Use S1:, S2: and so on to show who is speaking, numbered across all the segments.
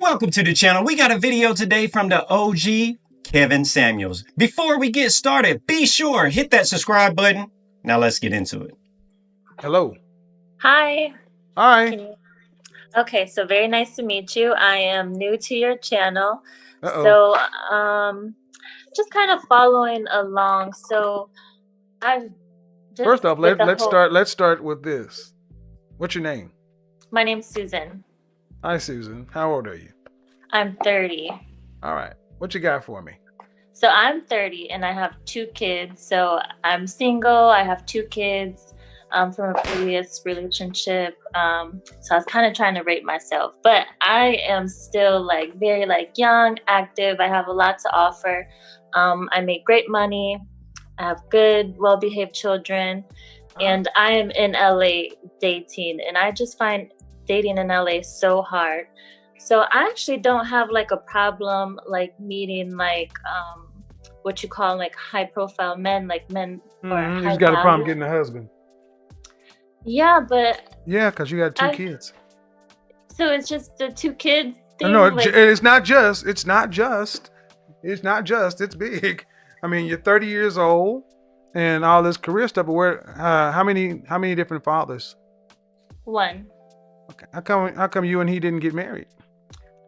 S1: Welcome to the channel. We got a video today from the OG Kevin Samuels. Before we get started, be sure hit that subscribe button. Now let's get into it.
S2: Hello.
S3: Hi.
S2: Hi.
S3: Okay, so very nice to meet you. I am new to your channel.
S2: Uh-oh.
S3: So just kind of following along. So I've just
S2: First off,
S3: with the
S2: let's start with this. What's your name?
S3: My name's Susan.
S2: Hi, Susan. How old are you?
S3: I'm 30.
S2: All right. What you got for me?
S3: So I'm 30 and I have 2 kids. So I'm single. I have 2 kids from a previous relationship. So I was kind of trying to rate myself, but I am still very young, active. I have a lot to offer. I make great money. I have good, well-behaved children, and I am in LA dating, and I just find dating in LA so hard. So I actually don't have a problem meeting what you call high-profile men, men or
S2: You
S3: high
S2: just got a problem
S3: value.
S2: getting a husband.
S3: Yeah, but
S2: Yeah, because you got 2 kids.
S3: so it's just the 2 kids thing.
S2: No, it's not just. It's big. I mean, you're 30 years old and all this career stuff. But how many different fathers?
S3: 1.
S2: Okay. How come you and he didn't get married?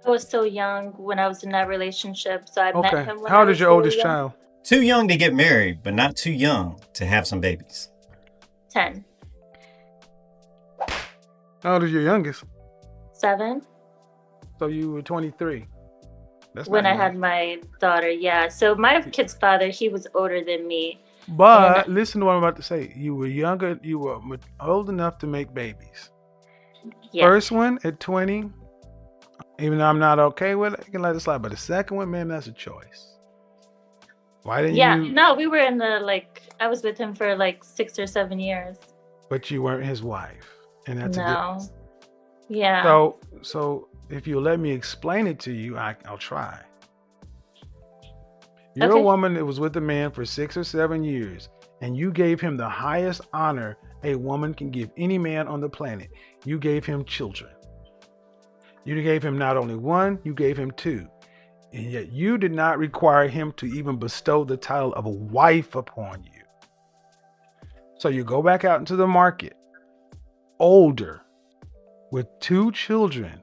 S3: I was so young when I was in that relationship, so I met him when
S2: How
S3: I
S2: old
S3: was
S2: is your
S3: so
S2: oldest
S3: young.
S2: child?
S1: Too young to get married, but not too young to have some babies.
S3: 10.
S2: How old is your youngest?
S3: 7.
S2: So you were 23. That's
S3: When
S2: not
S3: I
S2: young.
S3: had my daughter, yeah. So my kid's father, he was older than me.
S2: But listen to what I'm about to say. You were younger. You were old enough to make babies.
S3: Yeah.
S2: First one at 20, even though I'm not okay with it, I can let it slide. But the second one, man, that's a choice. Why didn't you?
S3: No, we were in the I was with him for 6 or 7 years.
S2: But you weren't his wife, and that's a
S3: No.
S2: difference.
S3: Yeah.
S2: So if you'll let me explain it to you, I'll try. You're a
S3: Okay.
S2: woman that was with a man for 6 or 7 years, and you gave him the highest honor a woman can give any man on the planet. You gave him children. You gave him not only 1, you gave him 2. And yet you did not require him to even bestow the title of a wife upon you. So you go back out into the market, older, with 2 children,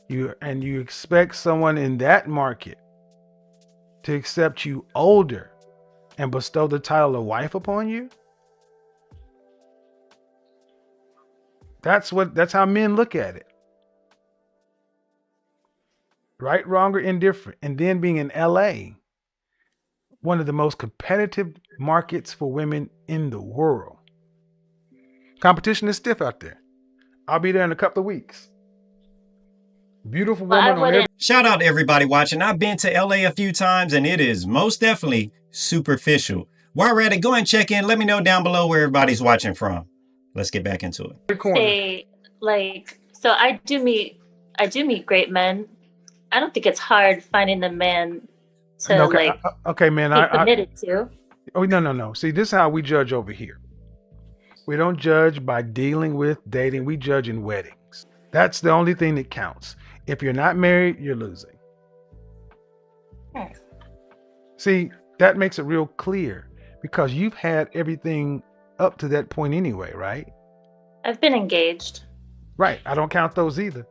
S2: you expect someone in that market to accept you older and bestow the title of wife upon you? That's how men look at it. Right, wrong, or indifferent. And then being in LA, one of the most competitive markets for women in the world. Competition is stiff out there. I'll be there in a couple of weeks. Beautiful woman on every.
S1: Shout out to everybody watching. I've been to LA a few times and it is most definitely superficial. While we're at it, go and check in. Let me know down below where everybody's watching from. Let's get back into it.
S3: So I do meet great men. I don't think it's hard finding the man to
S2: okay, man.
S3: be committed to.
S2: Oh, no. See, this is how we judge over here. We don't judge by dealing with dating. We judge in weddings. That's the only thing that counts. If you're not married, you're losing. See, that makes it real clear because you've had everything up to that point anyway, right?
S3: I've been engaged.
S2: Right. I don't count those either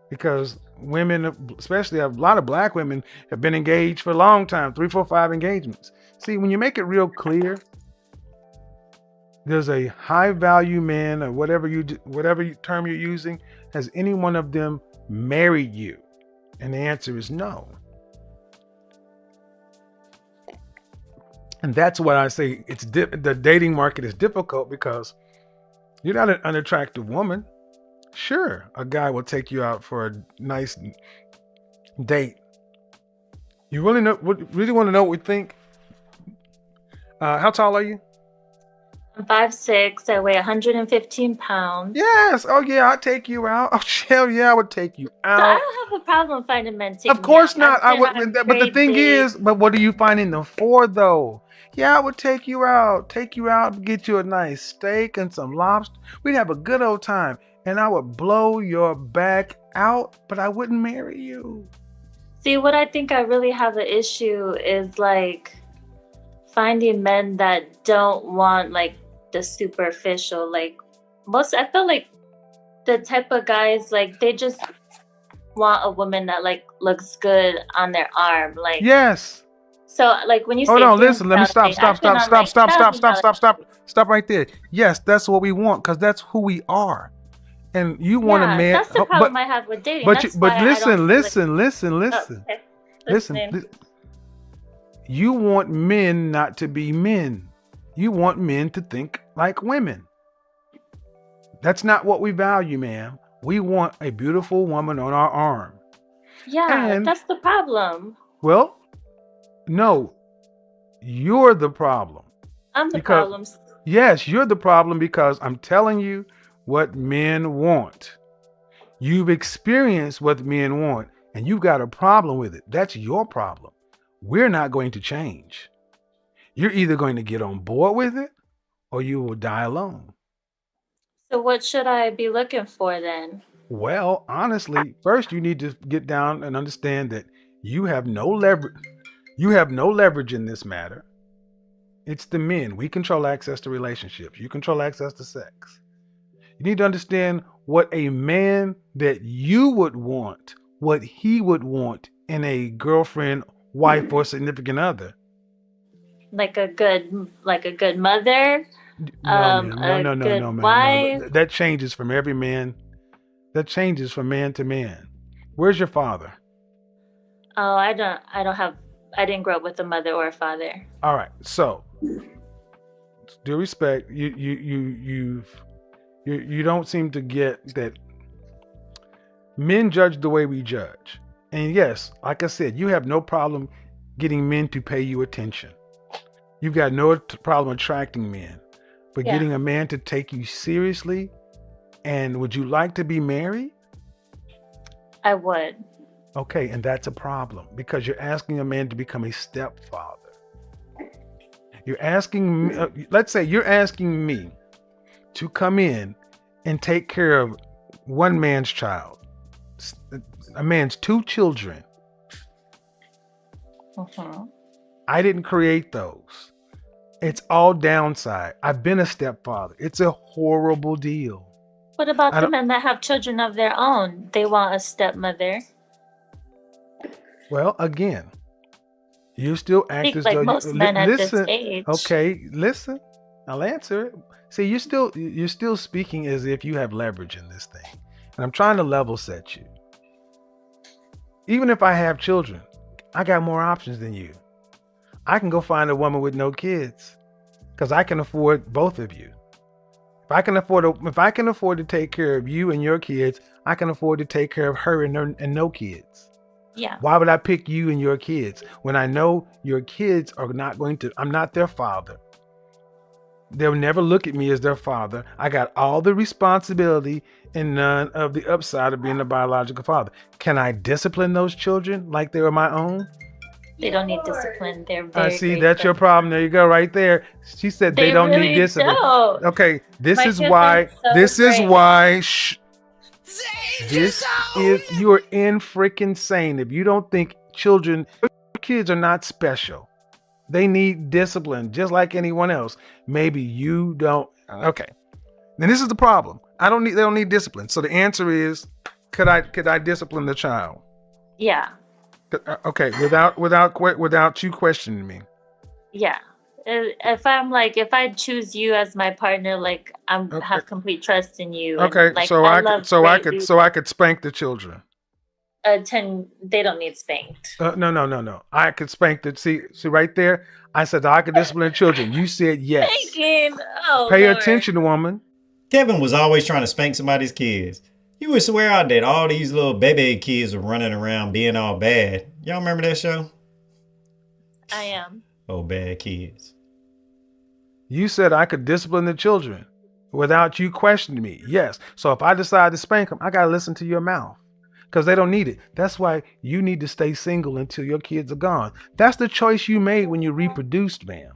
S2: because women, especially a lot of black women, have been engaged for a long time, 3, 4, 5 engagements. See, when you make it real clear, there's a high value man or whatever term you're using, has any one of them married you? And the answer is no. And that's what I say. The dating market is difficult because you're not an unattractive woman. Sure, a guy will take you out for a nice date. You really want to know what we think? How tall are you?
S3: I'm 5'6". I weigh 115 pounds.
S2: Yes. Oh yeah, I'll take you out. Oh hell yeah, I would take you out.
S3: So I don't have a problem finding men taking
S2: Of course
S3: me out.
S2: not. I would. But the thing is, what are you finding them for though? Yeah, I would take you out, get you a nice steak and some lobster. We'd have a good old time. and I would blow your back out, but I wouldn't marry you.
S3: See, what I think I really have an issue is like finding men that don't want like the superficial. Like most, I feel like the type of guys like they just want a woman that like looks good on their arm. Like
S2: Yes.
S3: so, like when you
S2: Hold
S3: say
S2: on,
S3: thin
S2: listen. Let me stop,
S3: ballet,
S2: stop,
S3: I've been
S2: stop,
S3: on
S2: stop,
S3: like
S2: stop, stop,
S3: ballet
S2: stop,
S3: ballet.
S2: stop, stop, stop right there. Yes, that's what we want because that's who we are. And you want a
S3: Yeah,
S2: man,
S3: that's the problem I have with dating. That's
S2: but
S3: why I don't
S2: listen,
S3: feel like.
S2: listen, listen,
S3: Oh,
S2: listen,
S3: okay,
S2: listen.
S3: listening.
S2: You want men not to be men. You want men to think like women. That's not what we value, ma'am. We want a beautiful woman on our arm.
S3: Yeah,
S2: And,
S3: that's the problem.
S2: well, no, you're the problem.
S3: I'm the
S2: Because,
S3: problem.
S2: yes, you're the problem because I'm telling you what men want. You've experienced what men want and you've got a problem with it. That's your problem. We're not going to change. You're either going to get on board with it or you will die alone.
S3: So what should I be looking for then?
S2: Well, honestly, first you need to get down and understand that you have no leverage. You have no leverage in this matter. It's the men. We control access to relationships. You control access to sex. You need to understand what a man that you would want, what he would want in a girlfriend, wife, or significant other.
S3: Like a good mother,
S2: No, ma'am. No,
S3: a
S2: no, no, no,
S3: good
S2: ma'am. No,
S3: wife.
S2: that changes from every man. That changes from man to man. Where's your father?
S3: Oh, I didn't grow up with a mother or a father.
S2: All right. So, due respect, you don't seem to get that men judge the way we judge. And yes, like I said, you have no problem getting men to pay you attention. You've got no problem attracting men. But
S3: Yeah,
S2: getting a man to take you seriously, and would you like to be married?
S3: I would.
S2: Okay, and that's a problem because you're asking a man to become a stepfather. You're asking me, let's say you're asking me to come in and take care of one man's child, a man's two children.
S3: Hmm.
S2: I didn't create those. It's all downside. I've been a stepfather. It's a horrible deal.
S3: What about
S2: I
S3: the
S2: don't,
S3: men that have children of their own? They want a stepmother.
S2: well, again, you still act
S3: Speak
S2: as though
S3: like
S2: you
S3: most men at this
S2: listen.
S3: age.
S2: Okay, listen. I'll answer it. See, you're still speaking as if you have leverage in this thing, and I'm trying to level set you. Even if I have children, I got more options than you. I can go find a woman with no kids because I can afford both of you. If I can afford to take care of you and your kids, I can afford to take care of her and no kids.
S3: Yeah.
S2: Why would I pick you and your kids when I know your kids are not going to, I'm not their father. They'll never look at me as their father. I got all the responsibility and none of the upside of being a biological father. Can I discipline those children like they were my own?
S3: They don't need discipline. They're
S2: I
S3: very
S2: see,
S3: great
S2: that's
S3: for
S2: your problem. There you go, right there. She said they
S3: They
S2: don't need
S3: really
S2: discipline.
S3: don't.
S2: Okay, this
S3: My
S2: is
S3: kids are
S2: why.
S3: so
S2: This is
S3: great.
S2: why. This is you are in freaking sane if you don't think children, kids are not special. They need discipline just like anyone else. Maybe you don't. Okay, and this is the problem. I don't need. They don't need discipline. So the answer is, could I discipline the child?
S3: Yeah.
S2: Okay, without you questioning me.
S3: Yeah. If I choose you as my partner, like I'm
S2: Okay,
S3: have complete trust in you, and
S2: okay.
S3: like
S2: So
S3: I
S2: I could,
S3: love great
S2: so
S3: leaders.
S2: I could spank the children.
S3: They don't need spanked.
S2: No, no, no, no. I could spank the. See right there. I said I could discipline children. You said yes.
S3: Spanking. Oh
S2: Pay
S3: Lord.
S2: attention, woman.
S1: Kevin was always trying to spank somebody's kids. You would swear out that all these little baby kids were running around being all bad. Y'all remember that show?
S3: I am.
S1: Oh, bad kids.
S2: You said I could discipline the children without you questioning me. Yes. So if I decide to spank them, I gotta listen to your mouth because they don't need it. That's why you need to stay single until your kids are gone. That's the choice you made when you reproduced, ma'am.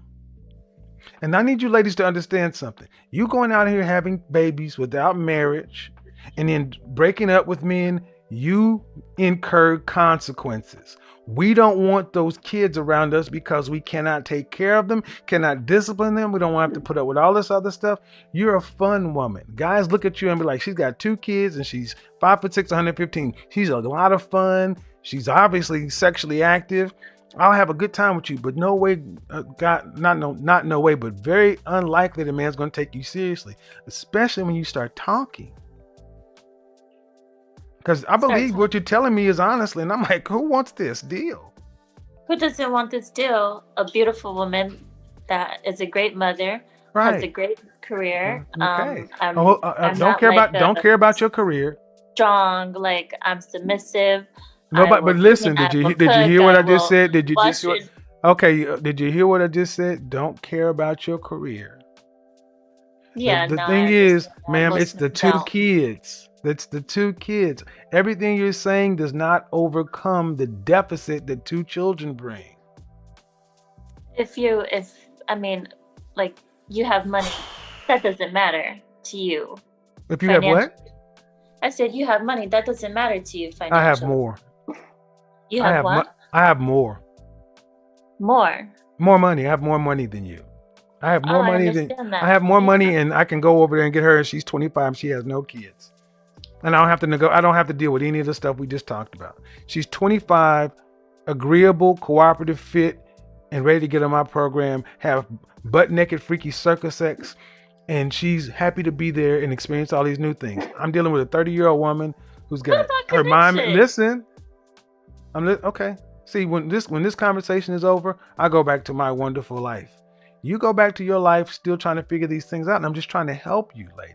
S2: And I need you ladies to understand something. You going out here having babies without marriage And in breaking up with men, you incur consequences. We don't want those kids around us because we cannot take care of them, cannot discipline them. We don't want to have to put up with all this other stuff. You're a fun woman. Guys look at you and be like, she's got 2 kids and she's 5'6", 115. She's a lot of fun. She's obviously sexually active. I'll have a good time with you, but no way, not no way, but very unlikely the man's going to take you seriously, especially when you start talking. Because I believe what you're telling me is honestly, and I'm like, who wants this deal?
S3: Who doesn't want this deal? A beautiful woman that is a great mother,
S2: Right.
S3: has a great career.
S2: Okay.
S3: I'm
S2: don't care about your career.
S3: Strong, like I'm submissive.
S2: Nobody, but listen, did you hear what I just said? Did you just okay? Did you hear what I just said? Don't care about your career.
S3: Yeah.
S2: The thing is, ma'am, it's the 2 kids. That's the 2 kids. Everything you're saying does not overcome the deficit that 2 children bring.
S3: I mean, like you have money, that doesn't matter to you.
S2: If you have what?
S3: I said you have money, that doesn't matter to you financially.
S2: I have more.
S3: You have what?
S2: I have more.
S3: More
S2: money. I have more money than you. I have more money
S3: I
S2: have more money, and I can go over there and get her. And she's 25. And she has no kids, and I don't have to deal with any of the stuff we just talked about. She's 25, agreeable, cooperative, fit, and ready to get on my program. Have butt naked, freaky circus sex, and she's happy to be there and experience all these new things. I'm dealing with a 30-year-old woman who's got her mind. Listen, okay. See, when this conversation is over, I go back to my wonderful life. You go back to your life still trying to figure these things out, and I'm just trying to help you, lady.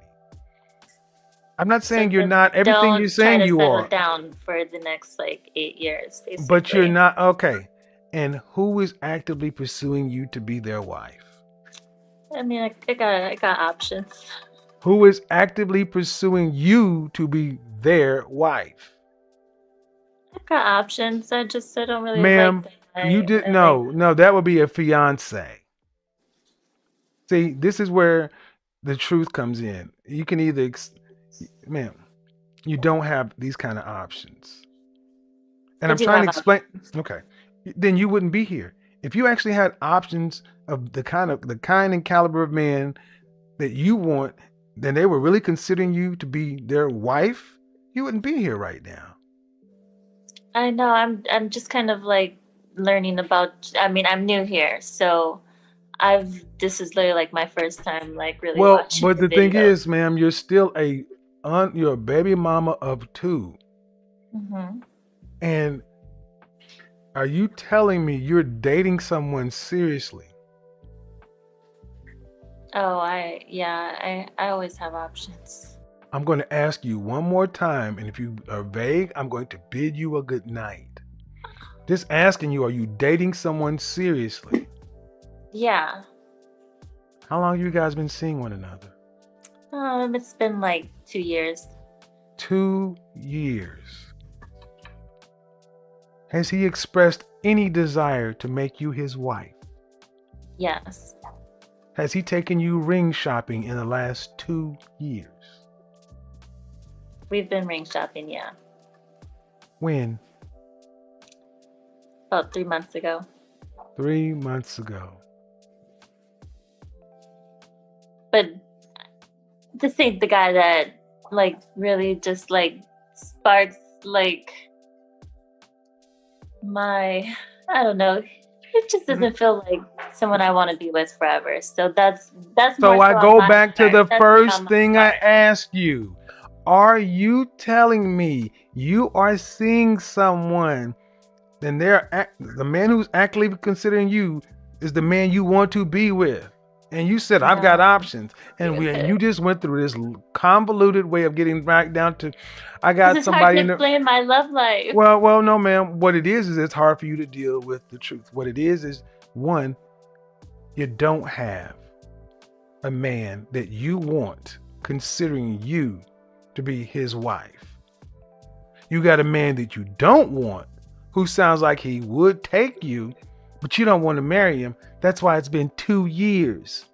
S2: I'm not saying you're not everything you're saying you are.
S3: Don't down for the next 8 years, basically.
S2: But you're not, okay. And who is actively pursuing you to be their wife?
S3: I mean, I got options.
S2: Who is actively pursuing you to be their wife?
S3: I got options. I don't really
S2: Ma'am,
S3: like
S2: you did no, that would be a fiance. See, this is where the truth comes in. You can either, ma'am, you don't have these kind of options. And I'm trying to explain. Okay, then you wouldn't be here. If you actually had options of the kind and caliber of man that you want, then they were really considering you to be their wife, you wouldn't be here right now.
S3: I know. I'm just kind of learning about. I mean, I'm new here, so this is literally my first time really watching.
S2: Well, but the thing is, ma'am, you're still you're a baby mama of 2.
S3: Mm-hmm.
S2: And are you telling me you're dating someone seriously?
S3: Oh, I always have options.
S2: I'm going to ask you one more time, and if you are vague, I'm going to bid you a good night. Just asking you, are you dating someone seriously?
S3: Yeah.
S2: How long have you guys been seeing one another?
S3: It's been 2 years.
S2: 2 years. Has he expressed any desire to make you his wife?
S3: Yes.
S2: Has he taken you ring shopping in the last 2 years?
S3: We've been ring shopping, yeah.
S2: When?
S3: About 3 months ago.
S2: 3 months ago.
S3: But this ain't the guy that really just sparks I don't know. It just doesn't feel like someone I want to be with forever. So that's
S2: so I go back to the first thing I asked you. Are you telling me you are seeing someone, and the man who's actively considering you is the man you want to be with? And you said, I've got options. And you just went through this convoluted way of getting back down to, I got somebody in there.
S3: Explain my love life.
S2: Well, no, ma'am. What it is it's hard for you to deal with the truth. What it is one, you don't have a man that you want considering you to be his wife. You got a man that you don't want who sounds like he would take you, but you don't want to marry him. That's why it's been 2 years.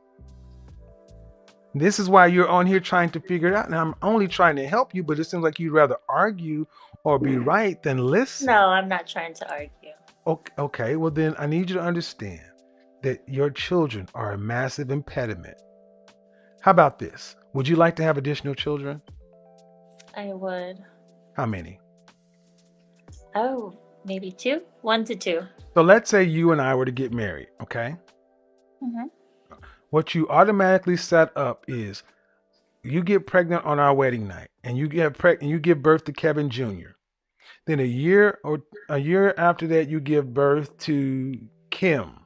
S2: This is why you're on here trying to figure it out. And I'm only trying to help you, but it seems like you'd rather argue or be right than listen.
S3: No, I'm not trying to argue.
S2: Okay, well then I need you to understand that your children are a massive impediment. How about this? Would you like to have additional children?
S3: I would.
S2: How many?
S3: Oh, maybe 2? 1 to 2.
S2: So let's say you and I were to get married, okay?
S3: Mm-hmm.
S2: What you automatically set up is you get pregnant on our wedding night and you give birth to Kevin Jr. Then a year after that you give birth to Kim.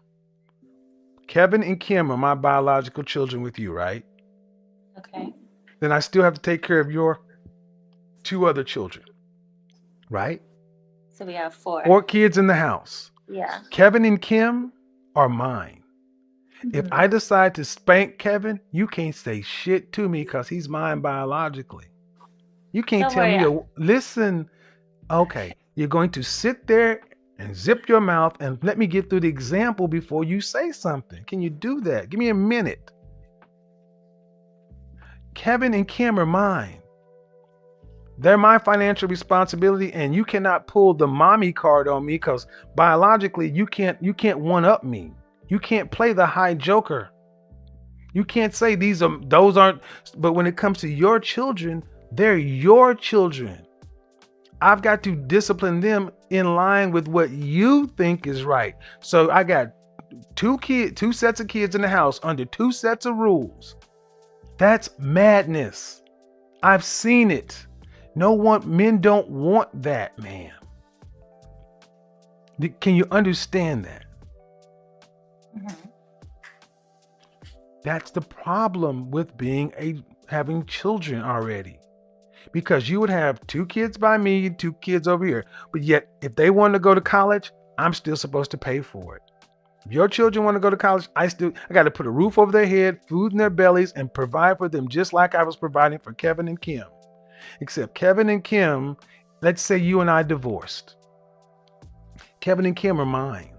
S2: Kevin and Kim are my biological children with you, right?
S3: Okay.
S2: Then I still have to take care of your 2 other children, right?
S3: So we have 4.
S2: 4 kids in the house.
S3: Yeah.
S2: Kevin and Kim are mine. If
S3: Mhm.
S2: I decide to spank Kevin, you can't say shit to me because he's mine biologically. You can't
S3: Don't
S2: tell
S3: worry.
S2: me, listen, okay, you're going to sit there and zip your mouth and let me get through the example before you say something. Can you do that? Give me a minute. Kevin and Kim are mine. They're my financial responsibility, and you cannot pull the mommy card on me because biologically you can't one up me. You can't play the high joker. You can't say those aren't, but when it comes to your children, they're your children. I've got to discipline them in line with what you think is right. So I got 2 sets of kids in the house under 2 sets of rules. That's madness. I've seen it. Men don't want that, man. Can you understand that?
S3: Mhm.
S2: That's the problem with having children already. Because you would have 2 kids by me, 2 kids over here. But yet, if they want to go to college, I'm still supposed to pay for it. If your children want to go to college, I got to put a roof over their head, food in their bellies, and provide for them just like I was providing for Kevin and Kim. Except Kevin and Kim, let's say you and I divorced. Kevin and Kim are mine.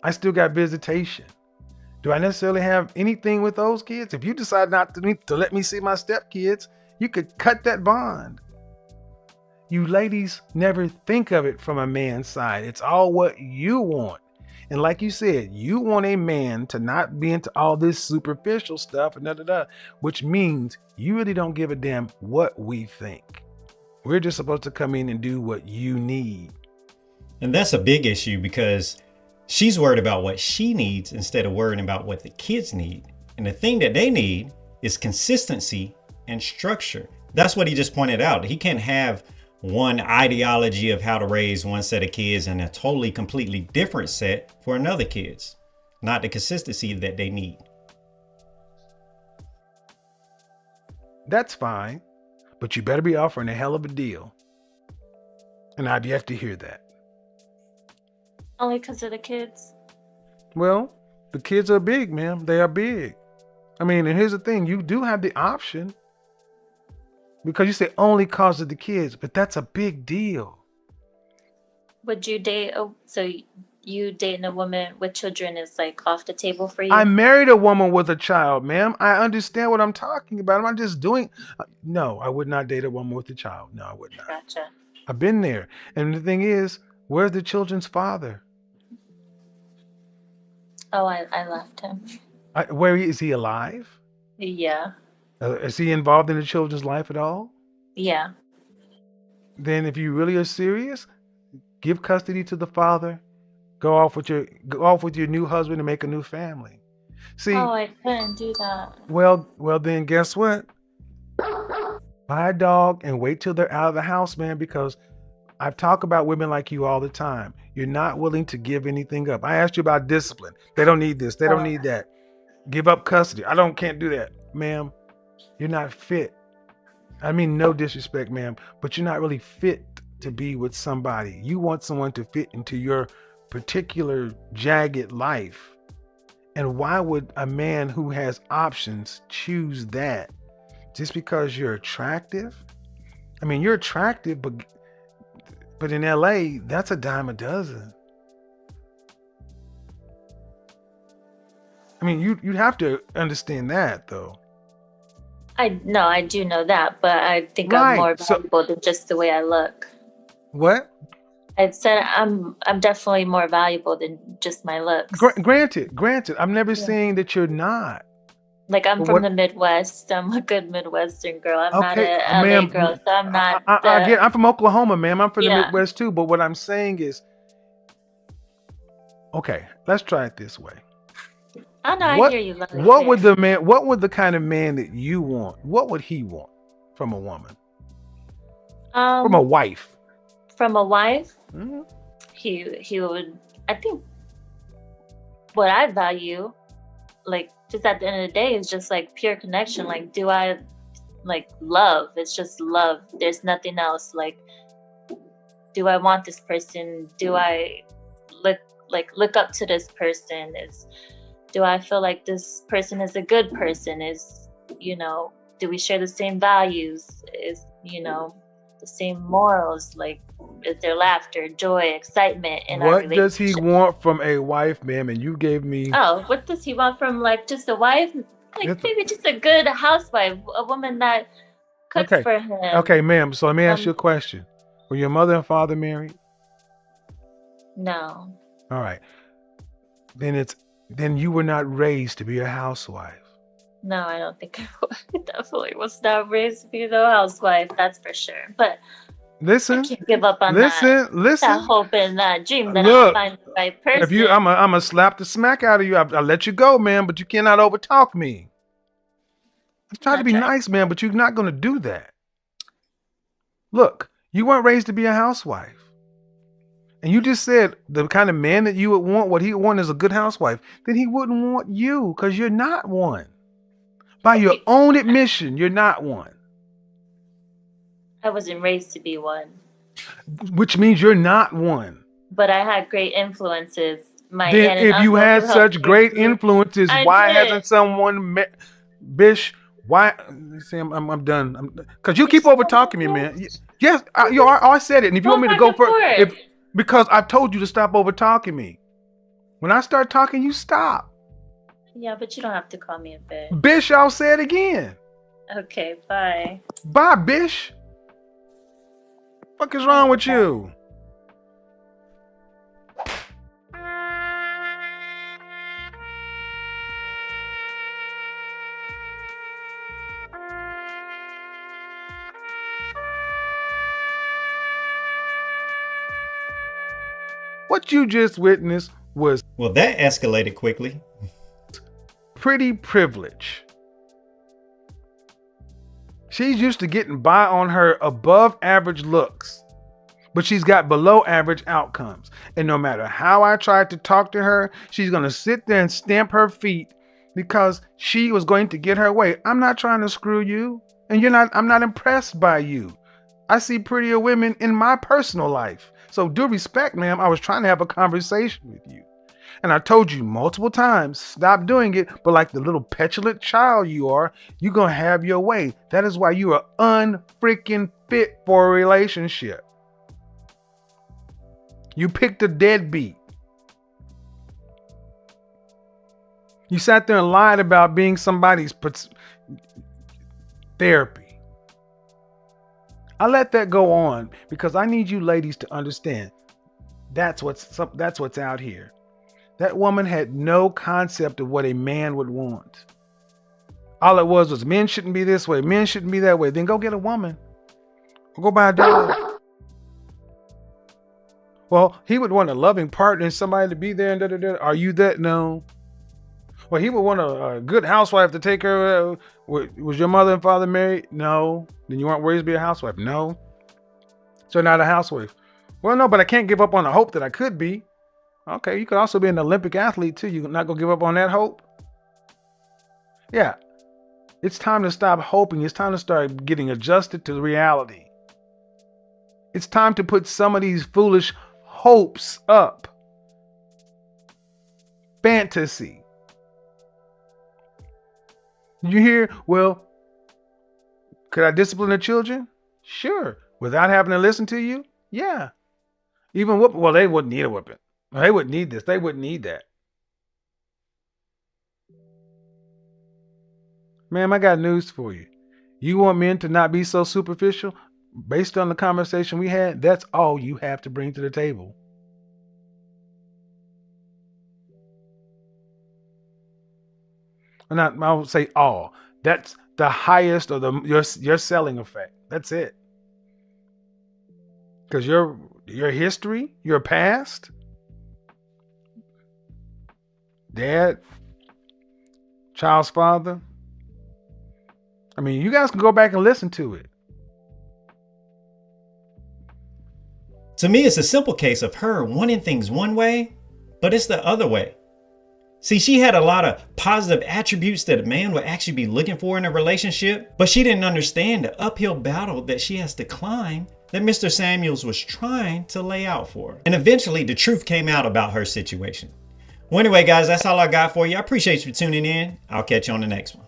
S2: I still got visitation. Do I necessarily have anything with those kids? If you decide not to let me see my stepkids, you could cut that bond. You ladies never think of it from a man's side. It's all what you want. And like you said, you want a man to not be into all this superficial stuff and which means you really don't give a damn what we think. We're just supposed to come in and do what you need.
S1: And that's a big issue because she's worried about what she needs instead of worrying about what the kids need. And the thing that they need is consistency and structure. That's what he just pointed out. He can't have one ideology of how to raise one set of kids and a totally completely different set for another kids. Not the consistency that they need.
S2: That's fine, but you better be offering a hell of a deal. And I've yet to hear that.
S3: Only because of the kids.
S2: Well, the kids are big, ma'am. They are big. I mean, and here's the thing. You do have the option because you say only cause of the kids, but that's a big deal.
S3: Would you date so you dating a woman with children is like off the table for you?
S2: I married a woman with a child, ma'am. I understand what I'm talking about. I'm not just doing. No, I would not date a woman with a child. No, I would not.
S3: Gotcha.
S2: I've been there. And the thing is, where's the children's father?
S3: Oh, I left him.
S2: Where is he alive?
S3: Yeah.
S2: Is he involved in the children's life at all?
S3: Yeah.
S2: Then if you really are serious, give custody to the father. Go off with your new husband and make a new family. See?
S3: Oh, I couldn't do that.
S2: Well, then guess what? Buy a dog and wait till they're out of the house, man, because I've talked about women like you all the time. You're not willing to give anything up. I asked you about discipline. They don't need this. They don't need that. Give up custody. Can't do that. Ma'am, you're not fit. I mean, no disrespect, ma'am, but you're not really fit to be with somebody. You want someone to fit into your particular jagged life. And why would a man who has options choose that? Just because you're attractive? I mean, you're attractive, but in LA, that's a dime a dozen. I mean, you'd have to understand that, though.
S3: I do know that, but I think I'm
S2: Right.
S3: more
S2: So
S3: valuable than just the way I look.
S2: what?
S3: I said I'm definitely more valuable than just my looks.
S2: Granted. I'm never
S3: Yeah.
S2: saying that you're not.
S3: Like I'm
S2: But
S3: from
S2: what?
S3: the Midwest. I'm a good Midwestern girl. I'm not
S2: Okay,
S3: a LA
S2: ma'am.
S3: girl, so I'm not
S2: I
S3: the
S2: get. I'm from Oklahoma, ma'am. I'm from the
S3: yeah.
S2: Midwest too. But what I'm saying is, okay, let's try it this way.
S3: I know I
S2: What
S3: hear you loud and
S2: what
S3: clear.
S2: would the man? What would the kind of man that you want? What would he want from a woman? From a
S3: Um,
S2: wife?
S3: from a wife,
S2: Mhm.
S3: he would. I think what I value, like just at the end of the day, is just like pure connection. Like, do I like love? It's just love. There's nothing else. Like, do I want this person? Do I look look up to this person? Is do I feel like this person is a good person? Is do we share the same values? Is the same morals? Like, is there laughter, joy, excitement in our
S2: What does he
S3: relationship?
S2: want from a wife, ma'am? And you gave me.
S3: Oh, what does he want from like just a wife? Like
S2: It's,
S3: maybe just a good housewife, a woman that cooks
S2: okay,
S3: for him.
S2: okay, ma'am. So let me ask you
S3: Um,
S2: a question. Were your mother and father married?
S3: no,
S2: All right. Then you were not raised to be a housewife.
S3: no, I don't think I would. Definitely was not raised to be no housewife. That's for sure. But I
S2: Listen,
S3: can't give up on that
S2: listen.
S3: hope and that dream that I'll
S2: Look,
S3: find the right
S2: if you,
S3: person.
S2: I'm a slap the smack out of you. I'll let you go, man. But you cannot overtalk me. I try to
S3: Not
S2: be
S3: trying.
S2: nice, man, but you're not going to do that. Look, you weren't raised to be a housewife. And you just said the kind of man that you would want, what he would want is a good housewife. Then he wouldn't want you because you're not one. By your
S3: Okay,
S2: own admission, you're not one.
S3: I wasn't raised to be one,
S2: Which means you're not one.
S3: but I had great influences. My
S2: Then
S3: aunt and
S2: if you
S3: uncle
S2: had
S3: who helped
S2: such
S3: raise
S2: great
S3: me.
S2: influences,
S3: I
S2: why
S3: did.
S2: hasn't someone met Bish? Why? See, I'm done. Because you
S3: It's
S2: keep
S3: just
S2: over
S3: so
S2: talking me,
S3: simple.
S2: man. Yes,
S3: We're just
S2: I said it. And if you want
S3: going
S2: me to
S3: back
S2: go
S3: and
S2: for
S3: forth.
S2: if because I've told you to stop over talking me. When I start talking, you stop.
S3: Yeah, but you don't have to call me a bitch.
S2: Bish, I'll say it again.
S3: Okay, bye.
S2: Bye, Bish. What is
S3: Bye,
S2: wrong with
S3: everybody.
S2: you? What you just witnessed was
S1: Well, that escalated quickly.
S2: pretty privilege. She's used to getting by on her above average looks, but she's got below average outcomes. And no matter how I tried to talk to her, she's going to sit there and stamp her feet because she was going to get her way. I'm not trying to screw you, and I'm not impressed by you. I see prettier women in my personal life. So due respect, ma'am, I was trying to have a conversation with you. And I told you multiple times, stop doing it. But like the little petulant child you are, you're going to have your way. That is why you are unfreaking fit for a relationship. You picked a deadbeat. You sat there and lied about being somebody's therapy. I let that go on because I need you ladies to understand that's what's out here. That woman had no concept of what a man would want. All it was men shouldn't be this way, men shouldn't be that way. Then go get a woman. Or go buy a dog. Well, he would want a loving partner and somebody to be there and da-da-da. Are you that? No. Well, he would want a good housewife to take care of. Was your mother and father married? No. Then you weren't raised to be a housewife? No. So not a housewife. Well, no, but I can't give up on the hope that I could be. Okay, you could also be an Olympic athlete too. You're not gonna give up on that hope? Yeah. It's time to stop hoping. It's time to start getting adjusted to reality. It's time to put some of these foolish hopes up. Fantasy. You hear? Well, could I discipline the children? Sure. Without having to listen to you? Yeah. Even whoop. Well, they wouldn't need a whipping. They wouldn't need this. They wouldn't need that. Ma'am, I got news for you. You want men to not be so superficial? Based on the conversation we had, that's all you have to bring to the table. Not, I would say all. That's the highest of your selling effect. That's it. Because your history, your past, dad, child's father. I mean, you guys can go back and listen to it.
S1: To me, it's a simple case of her wanting things one way, but it's the other way. See, she had a lot of positive attributes that a man would actually be looking for in a relationship, but she didn't understand the uphill battle that she has to climb that Mr. Samuels was trying to lay out for her. And eventually the truth came out about her situation. Well, anyway, guys, that's all I got for you. I appreciate you tuning in. I'll catch you on the next one.